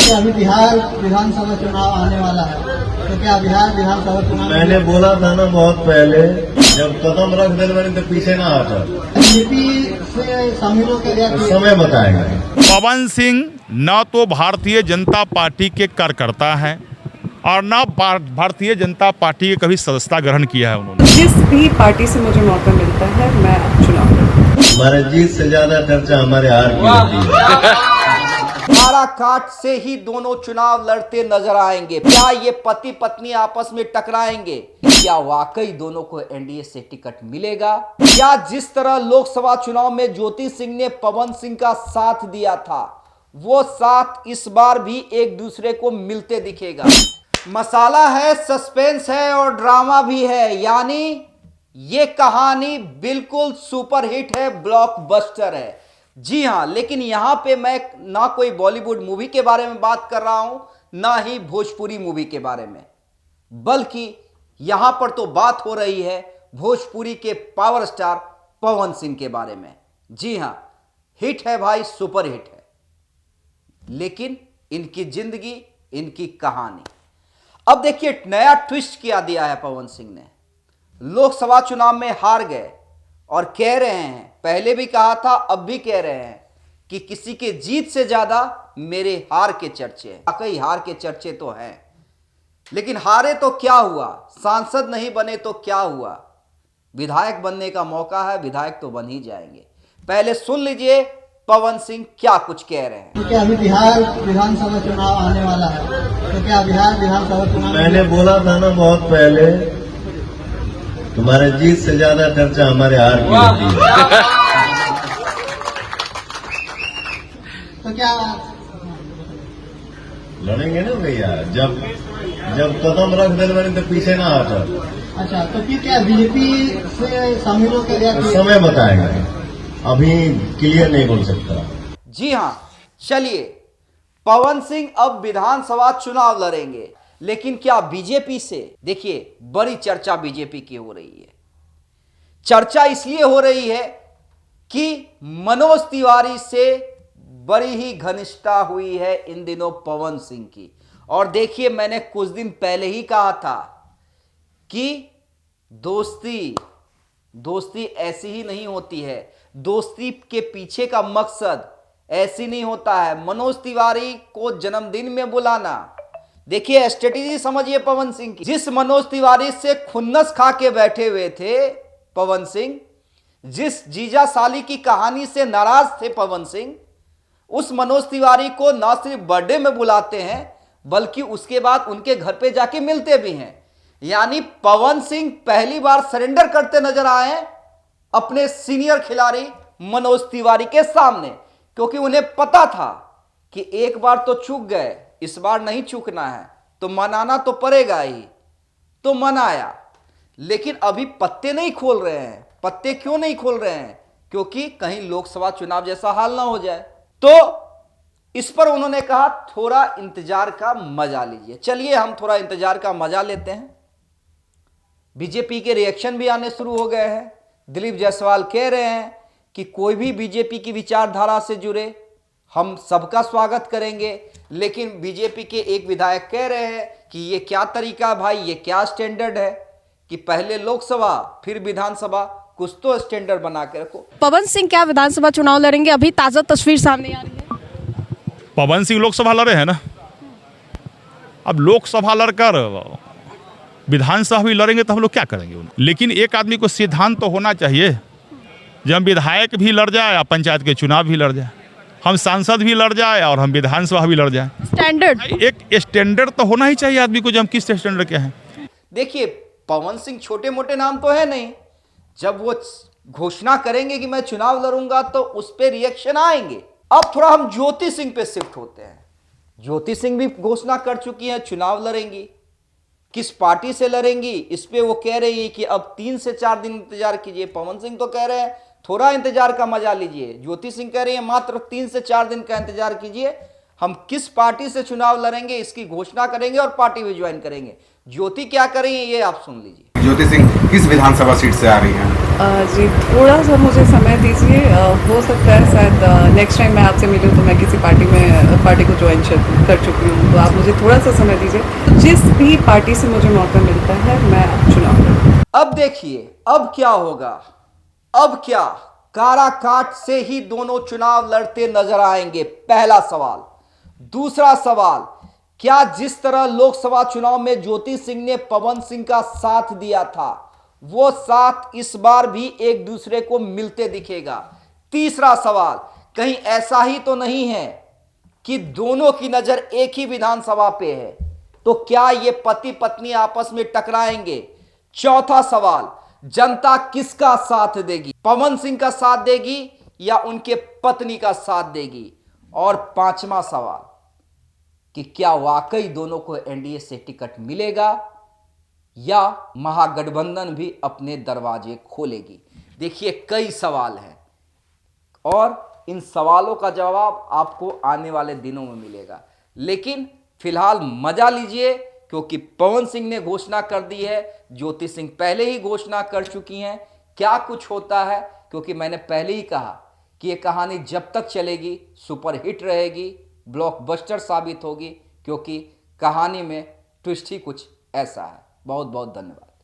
देखिए अभी बिहार विधानसभा चुनाव आने वाला है, तो क्या बिहार विधानसभा चुनाव मैंने बोला था ना बहुत पहले, जब कदम रख दे मैंने तो पीछे ना हटा। बीजेपी से शामिल होकर समय बताएगा। पवन सिंह न तो भारतीय जनता पार्टी के कार्यकर्ता हैं और न भारतीय जनता पार्टी के कभी सदस्यता ग्रहण किया है उन्होंने। जिस भी पार्टी से मुझे मौका मिलता है मैं अब चुनाव लड़ूंगी। हमारे जीत से ज्यादा चर्चा हमारे हार की होती है। काराकाट से ही दोनों चुनाव लड़ते नजर आएंगे। क्या ये पति पत्नी आपस में टकराएंगे? क्या वाकई दोनों को एनडीए से टिकट मिलेगा? क्या जिस तरह लोकसभा चुनाव में ज्योति सिंह ने पवन सिंह का साथ दिया था, वो साथ इस बार भी एक दूसरे को मिलते दिखेगा? मसाला है, सस्पेंस है और ड्रामा भी है, यानी ये कहानी बिल्कुल सुपरहिट है, ब्लॉकबस्टर है। जी हां, लेकिन यहां पे मैं ना कोई बॉलीवुड मूवी के बारे में बात कर रहा हूं, ना ही भोजपुरी मूवी के बारे में, बल्कि यहां पर तो बात हो रही है भोजपुरी के पावर स्टार पवन सिंह के बारे में। जी हां, हिट है भाई, सुपर हिट है, लेकिन इनकी जिंदगी, इनकी कहानी। अब देखिए, नया ट्विस्ट किया दिया है पवन सिंह ने। लोकसभा चुनाव में हार गए और कह रहे हैं, पहले भी कहा था अब भी कह रहे हैं कि किसी के जीत से ज्यादा मेरे हार के चर्चे हैं। वाकई हार के चर्चे तो हैं, लेकिन हारे तो क्या हुआ, सांसद नहीं बने तो क्या हुआ, विधायक बनने का मौका है, विधायक तो बन ही जाएंगे। पहले सुन लीजिए पवन सिंह क्या कुछ कह रहे हैं। तो क्या अभी बिहार विधानसभा चुनाव आने वाला है, तो क्या बिहार विधानसभा चुनाव मैंने बोला था ना बहुत पहले, तुम्हारे जीत से ज्यादा चर्चा हमारे हार की होती है। तो क्या लड़ेंगे ना भैया, जब कदम रख दे मैंने तो पीछे ना हटा। अच्छा, तो फिर क्या बीजेपी से शामिल होकर समय बताएगा, अभी क्लियर नहीं बोल सकता। जी हां, चलिए, पवन सिंह अब विधानसभा चुनाव लड़ेंगे, लेकिन क्या बीजेपी से? देखिए, बड़ी चर्चा बीजेपी की हो रही है। चर्चा इसलिए हो रही है कि मनोज तिवारी से बड़ी ही घनिष्ठता हुई है इन दिनों पवन सिंह की। और देखिए, मैंने कुछ दिन पहले ही कहा था कि दोस्ती ऐसी ही नहीं होती है, दोस्ती के पीछे का मकसद ऐसी नहीं होता है। मनोज तिवारी को जन्मदिन में बुलाना, देखिए स्ट्रेटेजी समझिए पवन सिंह की। जिस मनोज तिवारी से खुन्नस खा के बैठे हुए थे पवन सिंह, जिस जीजा साली की कहानी से नाराज थे पवन सिंह, उस मनोज तिवारी को न सिर्फ बर्थडे में बुलाते हैं, बल्कि उसके बाद उनके घर पे जाके मिलते भी हैं। यानी पवन सिंह पहली बार सरेंडर करते नजर आए अपने सीनियर खिलाड़ी मनोज तिवारी के सामने, क्योंकि उन्हें पता था कि एक बार तो चूक गए, इस बार नहीं चूकना है, तो मनाना तो पड़ेगा ही। तो मनाया, लेकिन अभी पत्ते नहीं खोल रहे हैं। पत्ते क्यों नहीं खोल रहे हैं? क्योंकि कहीं लोकसभा चुनाव जैसा हाल ना हो जाए। तो इस पर उन्होंने कहा थोड़ा इंतजार का मजा लीजिए। चलिए, हम थोड़ा इंतजार का मजा लेते हैं। बीजेपी के रिएक्शन भी आने शुरू हो गए हैं। दिलीप जायसवाल कह रहे हैं कि कोई भी बीजेपी की विचारधारा से जुड़े, हम सबका स्वागत करेंगे। लेकिन बीजेपी के एक विधायक कह रहे हैं कि ये क्या तरीका भाई, ये क्या स्टैंडर्ड है कि पहले लोकसभा फिर विधानसभा, कुछ तो स्टैंडर्ड बना के रखो। पवन सिंह क्या विधानसभा चुनाव लड़ेंगे? अभी ताजा तस्वीर सामने आ रही है। पवन सिंह लोकसभा लड़े हैं ना, अब लोकसभा लड़कर विधानसभा भी लड़ेंगे तो हम लोग क्या करेंगे? लेकिन एक आदमी को सिद्धांत तो होना चाहिए, जब विधायक भी लड़ जाए और पंचायत के चुनाव भी लड़ जाए, हम सांसद भी लड़ जाए और हम विधानसभा भी लड़ जाए। स्टैंडर्ड, एक स्टैंडर्ड तो होना ही चाहिए आदमी को, जब हम किस स्टैंडर्ड के हैं। देखिए, पवन सिंह छोटे मोटे नाम तो है नहीं। जब वो घोषणा करेंगे कि मैं चुनाव लड़ूंगा, तो उस पर रिएक्शन आएंगे। अब थोड़ा हम ज्योति सिंह पे शिफ्ट होते हैं। ज्योति सिंह भी घोषणा कर चुकी हैं चुनाव लड़ेंगी। किस पार्टी से लड़ेंगी, इस पे वो कह रही है कि अब 3 से 4 दिन इंतजार कीजिए। पवन सिंह तो कह रहे हैं थोड़ा इंतजार का मजा लीजिए। ज्योति सिंह कह रही है मात्र 3 से 4 दिन का इंतजार कीजिए, हम किस पार्टी से चुनाव लड़ेंगे इसकी घोषणा करेंगे और पार्टी भी ज्वाइन करेंगे। ज्योति क्या कर रही है ये आप सुन लीजिए। ज्योति सिंह किस विधानसभा सीट से आ रही हैं? जी थोड़ा सा मुझे समय दीजिए, हो सकता है शायद नेक्स्ट टाइम मैं आपसे मिलूँ तो मैं किसी पार्टी को ज्वाइन कर चुकी हूँ, तो आप मुझे थोड़ा सा समय दीजिए। जिस भी पार्टी से मुझे मौका मिलता है मैं चुनाव लड़ूंगी। अब देखिए अब क्या होगा, अब क्या काराकाट से ही दोनों चुनाव लड़ते नजर आएंगे, पहला सवाल। दूसरा सवाल, क्या जिस तरह लोकसभा चुनाव में ज्योति सिंह ने पवन सिंह का साथ दिया था वो साथ इस बार भी एक दूसरे को मिलते दिखेगा। तीसरा सवाल, कहीं ऐसा ही तो नहीं है कि दोनों की नजर एक ही विधानसभा पे है, तो क्या ये पति पत्नी आपस में टकराएंगे। चौथा सवाल, जनता किसका साथ देगी, पवन सिंह का साथ देगी या उनके पत्नी का साथ देगी। और पांचवा सवाल कि क्या वाकई दोनों को एनडीए से टिकट मिलेगा या महागठबंधन भी अपने दरवाजे खोलेगी। देखिए कई सवाल हैं और इन सवालों का जवाब आपको आने वाले दिनों में मिलेगा, लेकिन फिलहाल मजा लीजिए क्योंकि पवन सिंह ने घोषणा कर दी है, ज्योति सिंह पहले ही घोषणा कर चुकी हैं। क्या कुछ होता है, क्योंकि मैंने पहले ही कहा कि ये कहानी जब तक चलेगी सुपरहिट रहेगी, ब्लॉकबस्टर साबित होगी, क्योंकि कहानी में ट्विस्ट ही कुछ ऐसा है। बहुत बहुत धन्यवाद।